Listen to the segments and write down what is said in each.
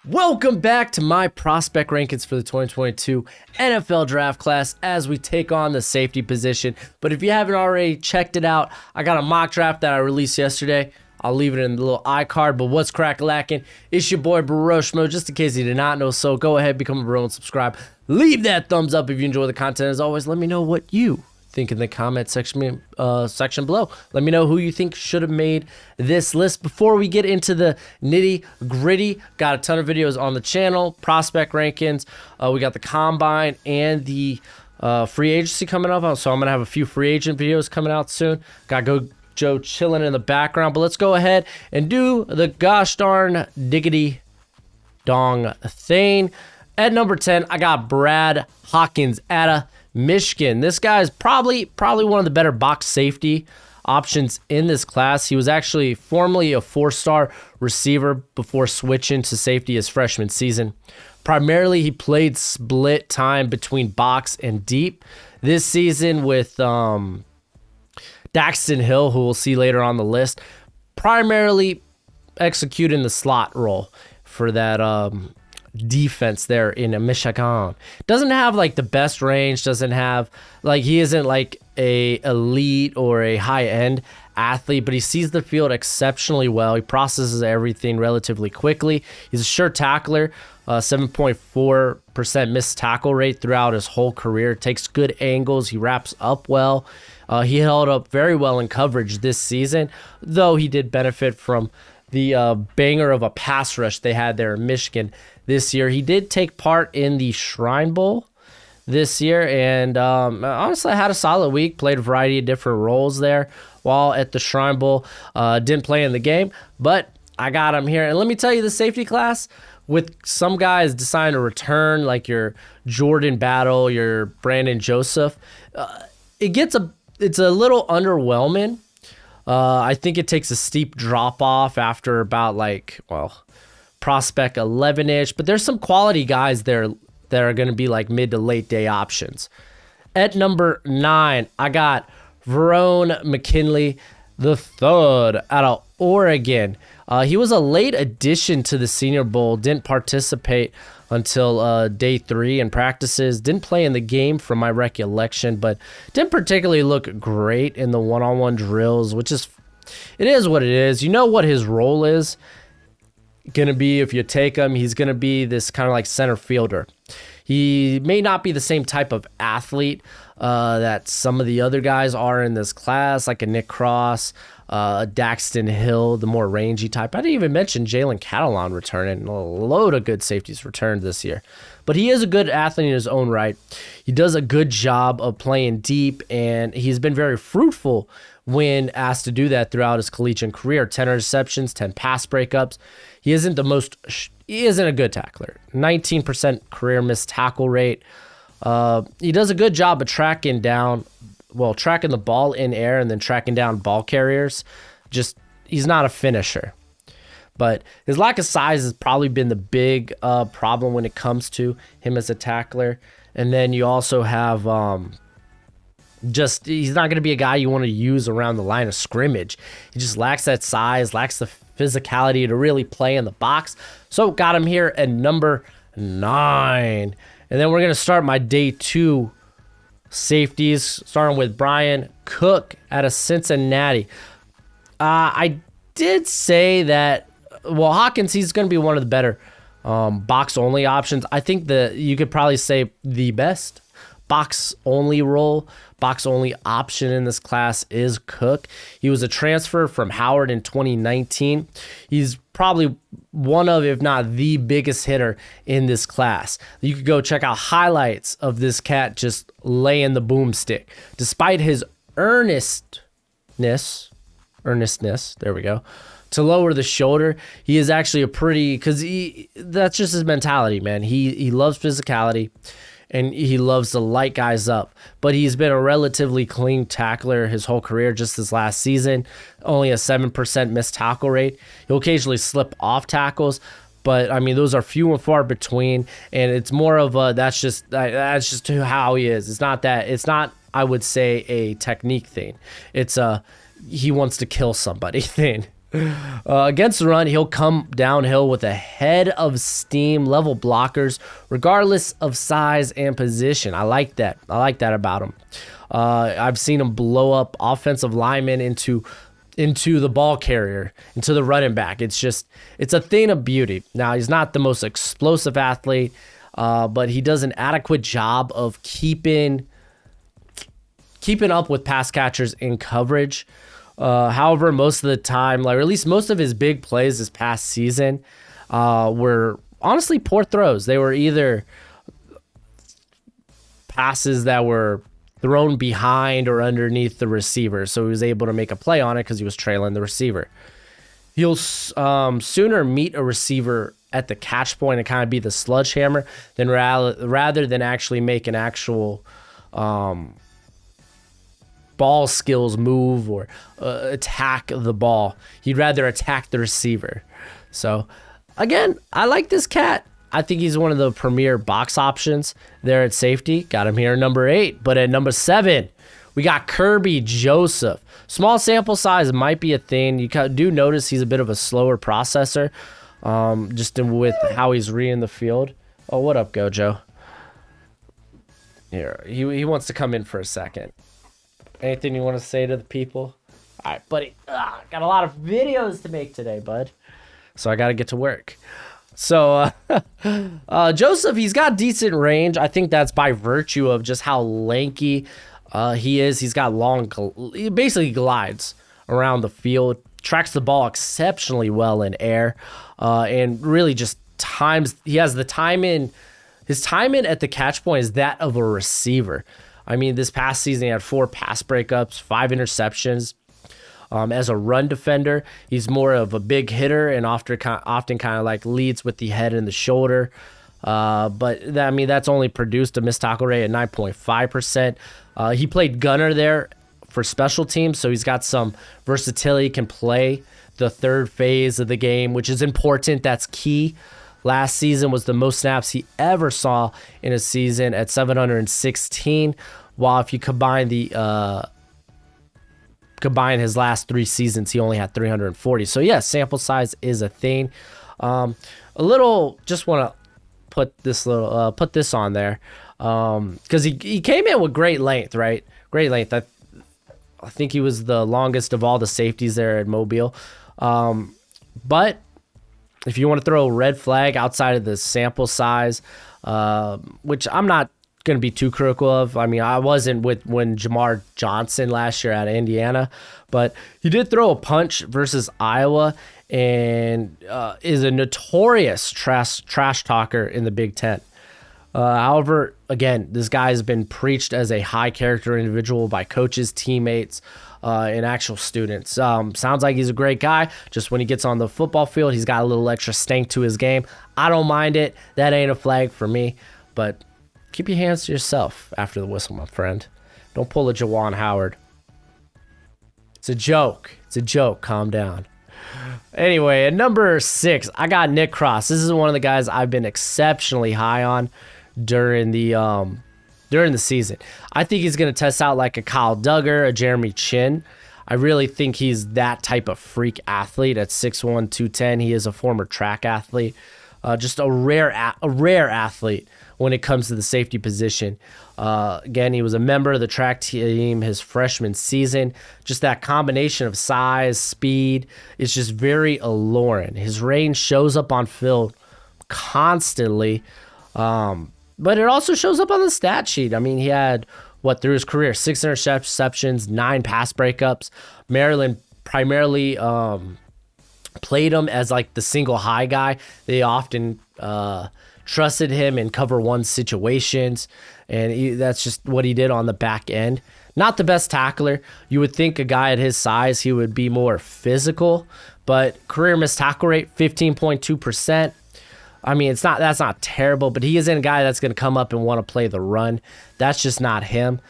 Welcome back to my prospect rankings for the 2022 NFL draft class as we take on the safety position. But if you haven't already checked it out, I got a mock draft that I released yesterday. I'll leave it in the little iCard, but what's crack-lacking? It's your boy Broshmo, just in case you did not know. So go ahead, become a Verone, subscribe. Leave that thumbs up if you enjoy the content. As always, let me know what you think in the comment section below. Let me know who you think should have made this list. Before we get into the nitty gritty, got a ton of videos on the channel, prospect rankings. We got the combine and the free agency coming up. So I'm going to have a few free agent videos coming out soon. Got Joe chilling in the background, but let's go ahead and do the gosh darn diggity dong thing. At number 10, I got Brad Hawkins out of Michigan. This guy is probably one of the better box safety options in this class. He was actually formerly a 4-star receiver before switching to safety his freshman season. Primarily, he played split time between box and deep. This season with Daxton Hill, who we'll see later on the list, primarily executing the slot role for that defense there in Michigan. Doesn't have like the best range, doesn't have like, he isn't like a elite or a high-end athlete, but he sees the field exceptionally well. He processes everything relatively quickly. He's a sure tackler, 7.4% missed tackle rate throughout his whole career. Takes good angles. He wraps up well. He held up very well in coverage this season, though he did benefit from the banger of a pass rush they had there in Michigan this year. He did take part in the Shrine Bowl this year, and honestly, had a solid week. Played a variety of different roles there while at the Shrine Bowl. Didn't play in the game, but I got him here. And let me tell you, the safety class, with some guys deciding to return, like your Jordan Battle, your Brandon Joseph, it's a little underwhelming. I think it takes a steep drop off after about prospect 11-ish, but there's some quality guys there that are going to be like mid to late day options. At number 9, I got Verone McKinley the third out of Oregon. He was a late addition to the Senior Bowl, didn't participate until day 3 in practices, didn't play in the game from my recollection, but didn't particularly look great in the one-on-one drills, it is what it is. You know what his role is going to be if you take him. He's going to be this kind of like center fielder. He may not be the same type of athlete that some of the other guys are in this class, like a Nick Cross, Daxton Hill, the more rangy type. I didn't even mention Jalen returning. A load of good safeties returned this year. But he is a good athlete in his own right. He does a good job of playing deep, and he's been very fruitful when asked to do that throughout his collegiate career. 10 interceptions, 10 pass breakups. He isn't a good tackler. 19% career missed tackle rate. He does a good job of tracking the ball in air and then tracking down ball carriers. He's not a finisher. But his lack of size has probably been the big problem when it comes to him as a tackler. And then you also have he's not going to be a guy you want to use around the line of scrimmage. He just lacks that size, lacks the physicality to really play in the box. So got him here at number 9. And then we're going to start my day 2 safeties, starting with Brian Cook out of Cincinnati. I did say that, Hawkins, he's going to be one of the better box-only options. I think you could probably say the best box-only option in this class is Cook. He was a transfer from Howard in 2019. He's probably one of, if not the biggest hitter in this class. You could go check out highlights of this cat just laying the boomstick. Despite his earnestness, there we go, to lower the shoulder, he is actually that's just his mentality, man. He loves physicality, and he loves to light guys up. But he's been a relatively clean tackler his whole career. Just this last season, only a 7% missed tackle rate. He'll occasionally slip off tackles, but I mean, those are few and far between. And it's more of that's just how he is. It's not, I would say, a technique thing. It's he wants to kill somebody thing. Against the run, he'll come downhill with a head of steam, level blockers, regardless of size and position. I like that. I like that about him. I've seen him blow up offensive linemen into the ball carrier, into the running back. It's a thing of beauty. Now, he's not the most explosive athlete, but he does an adequate job of keeping up with pass catchers in coverage. However, most of the time, or at least most of his big plays this past season, were honestly poor throws. They were either passes that were thrown behind or underneath the receiver, so he was able to make a play on it because he was trailing the receiver. He'll sooner meet a receiver at the catch point and kind of be the sledgehammer than rather than actually make an actual ball skills move or attack the ball. He'd rather attack the receiver. So, again, I like this cat. I think he's one of the premier box options there at safety. Got him here at number 8. But at number 7, we got Kirby Joseph. Small sample size might be a thing. You do notice he's a bit of a slower processor, just with how he's reading the field. Oh, what up, Gojo? Here, he wants to come in for a second. Anything you want to say to the people? All right, buddy. Got a lot of videos to make today, bud. So I got to get to work. So Joseph, he's got decent range. I think that's by virtue of just how lanky he is. He's got he basically glides around the field, tracks the ball exceptionally well in air, and really just he has the time in. His time in at the catch point is that of a receiver. I mean, this past season, he had 4 pass breakups, 5 interceptions. As a run defender, he's more of a big hitter and often kind of like leads with the head and the shoulder. But that's only produced a missed tackle rate at 9.5%. He played gunner there for special teams, so he's got some versatility, can play the third phase of the game, which is important. That's key. Last season was the most snaps he ever saw in a season at 716, while if you combine his last 3 seasons, he only had 340. So yeah, sample size is a thing. Just want to put this on there because he came in with great length, right? Great length. I think he was the longest of all the safeties there at Mobile. But if you want to throw a red flag outside of the sample size, which I'm not going to be too critical of. I mean, I wasn't when Jamar Johnson last year out of Indiana, but he did throw a punch versus Iowa and is a notorious trash talker in the Big Ten. However, again, this guy has been preached as a high character individual by coaches, teammates, and actual students. Sounds like he's a great guy. Just when he gets on the football field, he's got a little extra stank to his game. I don't mind it. That ain't a flag for me, but keep your hands to yourself after the whistle, my friend. Don't pull a Jaquan Howard. It's a joke. It's a joke. Calm down. Anyway, at number 6, I got Nick Cross. This is one of the guys I've been exceptionally high on during the season. I think he's going to test out like a Kyle Duggar, a Jeremy Chin. I really think he's that type of freak athlete at 6'1", 210. He is a former track athlete. Just a rare athlete when it comes to the safety position. Again, he was a member of the track team his freshman season. Just that combination of size, speed is just very alluring. His range shows up on field constantly, but it also shows up on the stat sheet. I mean, he had, through his career, 6 interceptions, 9 pass breakups. Maryland primarily played him as like the single high guy. They often trusted him in cover 1 situations, and that's just what he did on the back end. Not the best tackler. You would think a guy at his size, he would be more physical, but career missed tackle rate, 15.2%. I mean, that's not terrible, but he isn't a guy that's going to come up and want to play the run. That's just not him.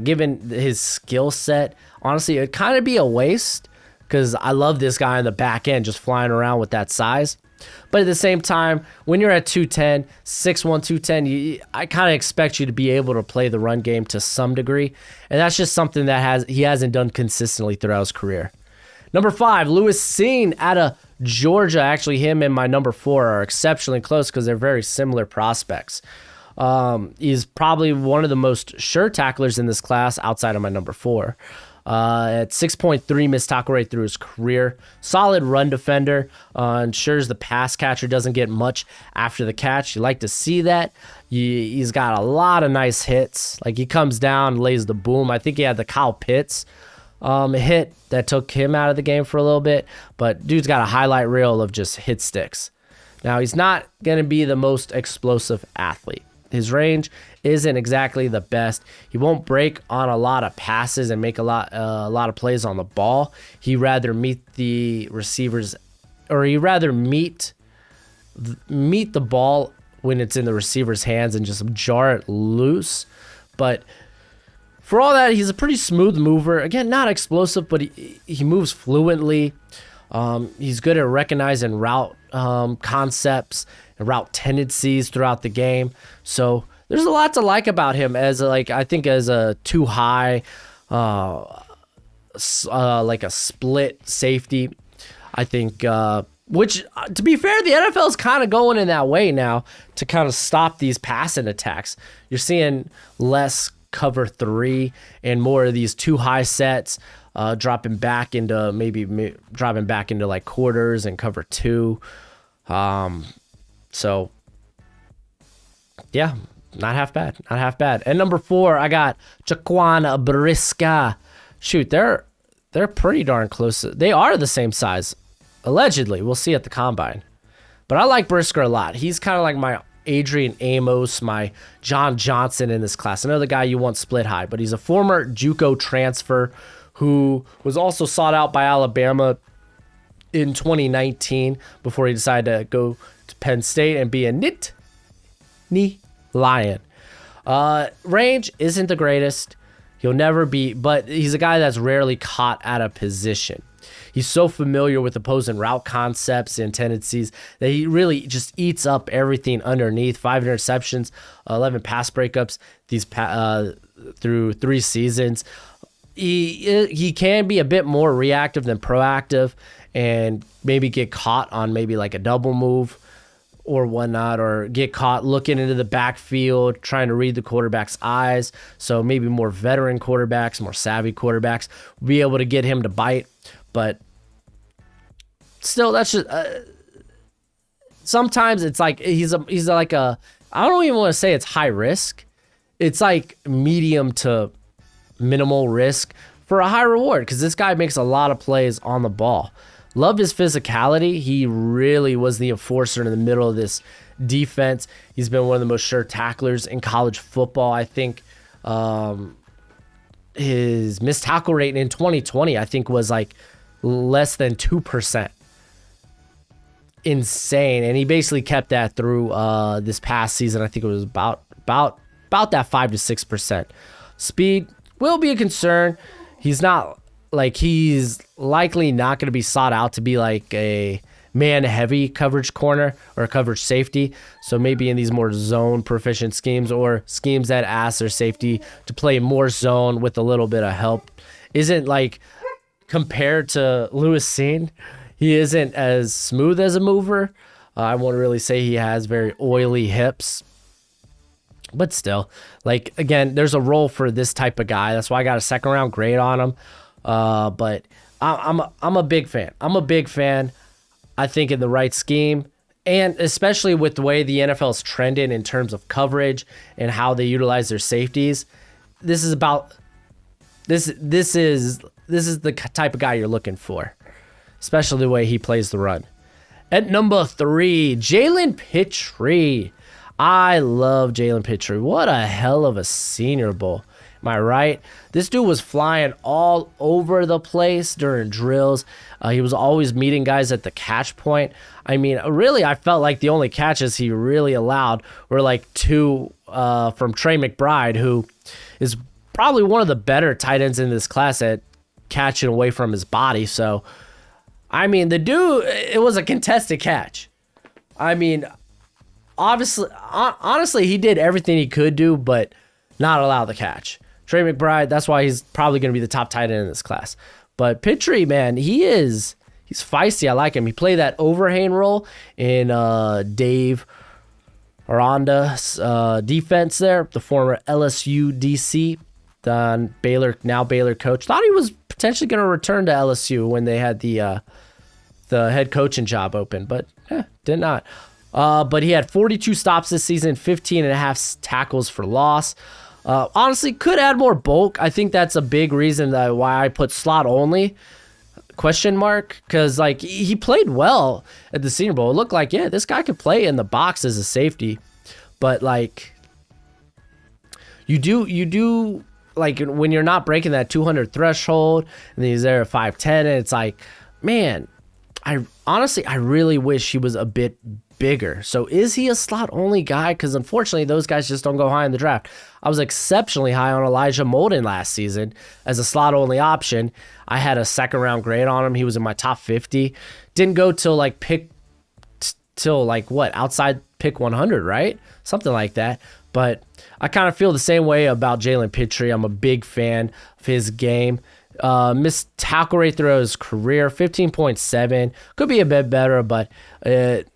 Given his skill set, honestly, it'd kind of be a waste because I love this guy on the back end just flying around with that size. But at the same time, when you're at 210, 6'1", 210, I kind of expect you to be able to play the run game to some degree. And that's just something that he hasn't done consistently throughout his career. Number 5, Cine out of Georgia. Actually, him and my number 4 are exceptionally close because they're very similar prospects. He's probably one of the most sure tacklers in this class outside of my number 4. At 6.3 missed tackle rate through his career. Solid run defender. Ensures the pass catcher doesn't get much after the catch. You like to see that. He's got a lot of nice hits. Like, he comes down, lays the boom. I think he had the Kyle Pitts hit that took him out of the game for a little bit. But dude's got a highlight reel of just hit sticks. Now, he's not going to be the most explosive athlete. His range isn't exactly the best. He won't break on a lot of passes and make a lot of plays on the ball. He rather meet the receivers, or he rather meet the ball when it's in the receiver's hands and just jar it loose. But for all that, he's a pretty smooth mover. Again, not explosive, but he moves fluently. He's good at recognizing route concepts and route tendencies throughout the game. So there's a lot to like about him as a too high, like a split safety. I think, which to be fair, the NFL is kind of going in that way now to kind of stop these passing attacks. You're seeing less cover 3 and more of these too high sets, dropping back into like quarters and cover 2. So yeah, not half bad. And number 4, I got Jaquan Brisker. Shoot, they're pretty darn close. They are the same size, allegedly. We'll see at the combine. But I like Brisker a lot. He's kind of like my Adrian Amos, my John Johnson in this class. Another guy you want split high, but he's a former JUCO transfer who was also sought out by Alabama in 2019 before he decided to go to Penn State and be a Nittany Lion. Range isn't the greatest. He'll never be, but he's a guy that's rarely caught out of position. He's so familiar with opposing route concepts and tendencies that he really just eats up everything underneath. 5 interceptions, 11 pass breakups through 3 seasons. He can be a bit more reactive than proactive and maybe get caught on maybe like a double move or whatnot, or get caught looking into the backfield, trying to read the quarterback's eyes. So maybe more veteran quarterbacks, more savvy quarterbacks will be able to get him to bite. But still, that's just sometimes it's like he's like a, I don't even want to say it's high risk. It's like medium to minimal risk for a high reward because this guy makes a lot of plays on the ball. Love his physicality. He really was the enforcer in the middle of this defense. He's been one of the most sure tacklers in college football. I think his missed tackle rate in 2020, I think, was like less than 2%. Insane. And he basically kept that through this past season. I think it was about that 5 to 6%. Speed will be a concern. He's likely not going to be sought out to be like a man-heavy coverage corner or a coverage safety. So maybe in these more zone proficient schemes or schemes that ask their safety to play more zone with a little bit of help. Isn't like compared to Cine, he isn't as smooth as a mover. I won't really say he has very oily hips. But still, like, again, there's a role for this type of guy. That's why I got a second round grade on him. But I'm a big fan. I think in the right scheme, and especially with the way the NFL is trending in terms of coverage and how they utilize their safeties, this is the type of guy you're looking for, especially the way he plays the run. At number 3, Jalen Pitre. I love Jalen Pitre. What a hell of a Senior Bowl. Am I right? This dude was flying all over the place during drills. He was always meeting guys at the catch point. I mean, really, I felt like the only catches he really allowed were like 2 from Trey McBride, who is probably one of the better tight ends in this class at catching away from his body. So, I mean, the dude, it was a contested catch. I mean, honestly, he did everything he could do, but not allow the catch. Trey McBride, that's why he's probably going to be the top tight end in this class. But Pitre, man, he's feisty. I like him. He played that overhang role in Dave Aranda's defense there, the former LSU DC, now Baylor coach. Thought he was potentially going to return to LSU when they had the head coaching job open, but did not. But he had 42 stops this season, 15 and a half tackles for loss. Honestly, could add more bulk. I think that's a big reason why I put slot only, question mark, because like he played well at the Senior Bowl. It looked like, yeah, this guy could play in the box as a safety, but like you do like when you're not breaking that 200 threshold and he's there at 5'10", and it's like, man, I really wish he was a bit bigger. So is he a slot only guy? Because unfortunately those guys just don't go high in the draft. I was exceptionally high on Elijah Molden last season as a slot only option. I had a second round grade on him. He was in my top 50. Didn't go till outside pick 100, right? Something like that. But I kind of feel the same way about Jalen Pitre. I'm a big fan of his game. Missed tackle rate throughout his career, 15.7. Could be a bit better, but it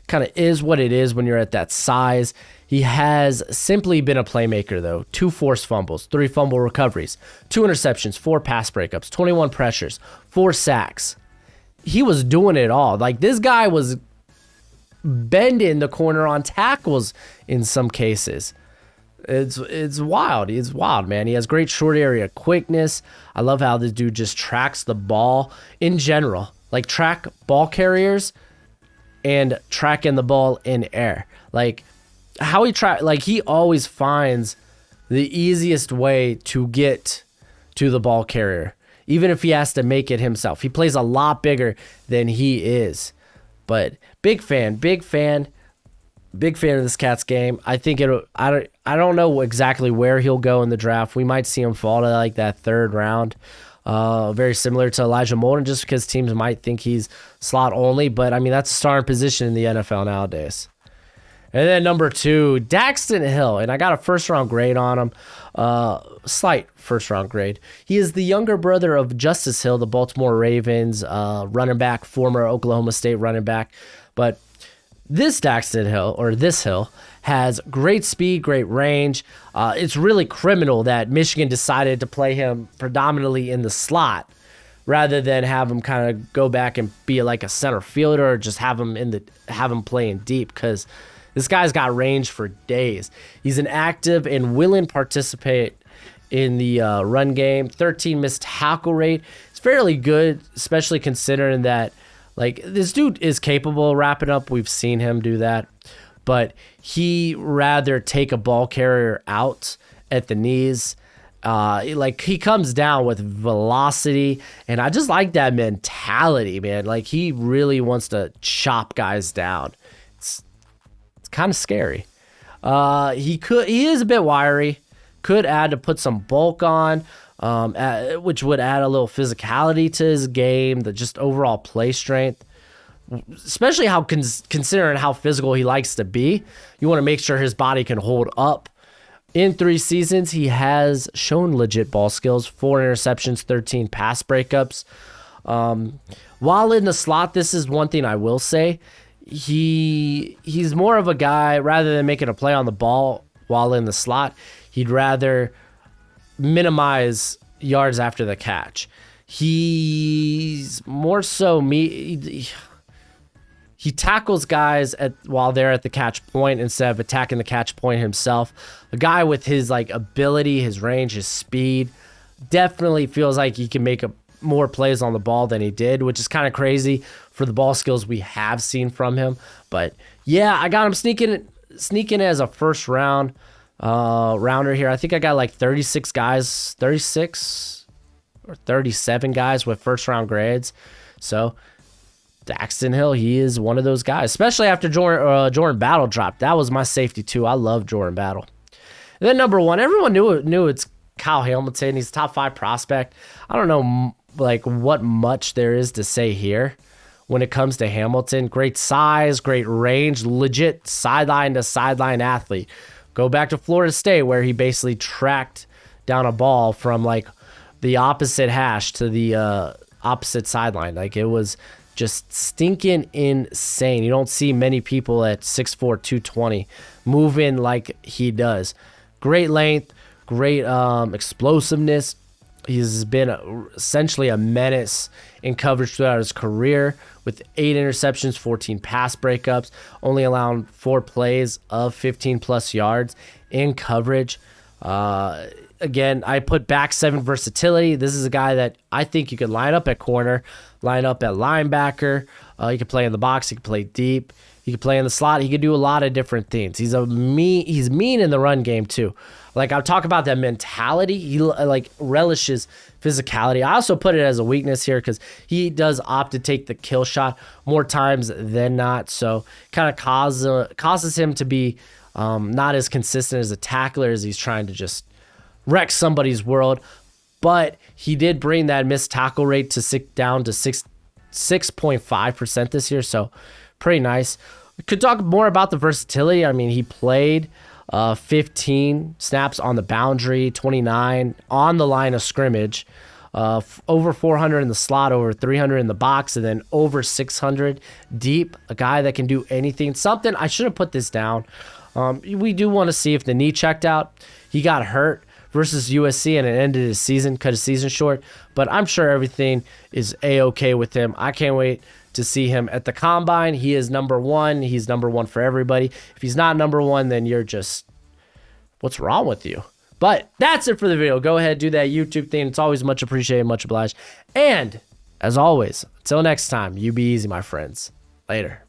kind of is what it is when you're at that size. He has simply been a playmaker, though. 2 forced fumbles, 3 fumble recoveries, 2 interceptions, 4 pass breakups, 21 pressures, 4 sacks. He was doing it all. Like, this guy was bending the corner on tackles in some cases. It's wild. It's wild, man. He has great short area quickness. I love how this dude just tracks the ball in general. Like, track ball carriers and tracking the ball in air. Like, how he always finds the easiest way to get to the ball carrier, even if he has to make it himself. He plays a lot bigger than he is. But big fan of this cat's game. I think I don't know exactly where he'll go in the draft. We might see him fall to like that 3rd round. Very similar to Elijah Molden, just because teams might think he's slot only. But I mean, that's a starting position in the NFL nowadays. And then number 2, Daxton Hill. And I got a 1st round grade on him. Slight 1st round grade. He is the younger brother of Justice Hill, the Baltimore Ravens running back, former Oklahoma State running back. But this Hill, has great speed, great range. It's really criminal that Michigan decided to play him predominantly in the slot rather than have him kind of go back and be like a center fielder, or just have him playing deep, because this guy's got range for days. He's an active and willing participate in the run game. 13 missed tackle rate. It's fairly good, especially considering that like this dude is capable of wrapping up. We've seen him do that, but he rather take a ball carrier out at the knees. Like, he comes down with velocity, and I just like that mentality, man. Like, he really wants to chop guys down. It's kind of scary. He is a bit wiry. Could add to put some bulk on, which would add a little physicality to his game, the just overall play strength, especially how considering how physical he likes to be. You want to make sure his body can hold up. In 3 seasons, he has shown legit ball skills, 4 interceptions, 13 pass breakups. While in the slot, this is one thing I will say. He's more of a guy, rather than making a play on the ball while in the slot, he'd rather minimize yards after the catch. He's more so he tackles guys while they're at the catch point instead of attacking the catch point himself. A guy with his like ability, his range, his speed, definitely feels like he can make more plays on the ball than he did, which is kind of crazy for the ball skills we have seen from him. But yeah, I got him sneaking as a 1st round rounder here. I think I got like 36 or 37 guys with 1st round grades. So Daxton Hill, he is one of those guys, especially after Jordan Battle dropped. That was my safety too. I love Jordan Battle. And then number 1, everyone knew it's Kyle Hamilton. He's a top 5 prospect. I don't know like what much there is to say here when it comes to Hamilton. Great size, great range, legit sideline to sideline athlete. Go back to Florida State, where he basically tracked down a ball from like the opposite hash to the opposite sideline. Like, it was just stinking insane. You don't see many people at 6'4", 220 moving like he does. Great length, great explosiveness. He's been essentially a menace in coverage throughout his career with 8 interceptions, 14 pass breakups, only allowing 4 plays of 15-plus yards in coverage. Again, I put back 7 versatility. This is a guy that I think you could line up at corner, line up at linebacker. He could play in the box. He could play deep. He could play in the slot. He could do a lot of different things. He's mean in the run game too. Like, I'll talk about that mentality. He like relishes physicality. I also put it as a weakness here because he does opt to take the kill shot more times than not. So kind of causes him to be not as consistent as a tackler as he's trying to just wreck somebody's world. But he did bring that missed tackle rate down to 6.5% this year. So pretty nice. We could talk more about the versatility. I mean, he played 15 snaps on the boundary, 29 on the line of scrimmage, over 400 in the slot, over 300 in the box, and then over 600 deep. A guy that can do anything. Something, I should have put this down. We do want to see if the knee checked out. He got hurt versus USC and it ended his season, cut his season short. But I'm sure everything is A-okay with him. I can't wait to see him at the combine. He is number 1. He's number 1 for everybody. If he's not number 1, then you're just, what's wrong with you? But that's it for the video. Go ahead, do that YouTube thing. It's always much appreciated, much obliged. And as always, until next time, you be easy, my friends. Later.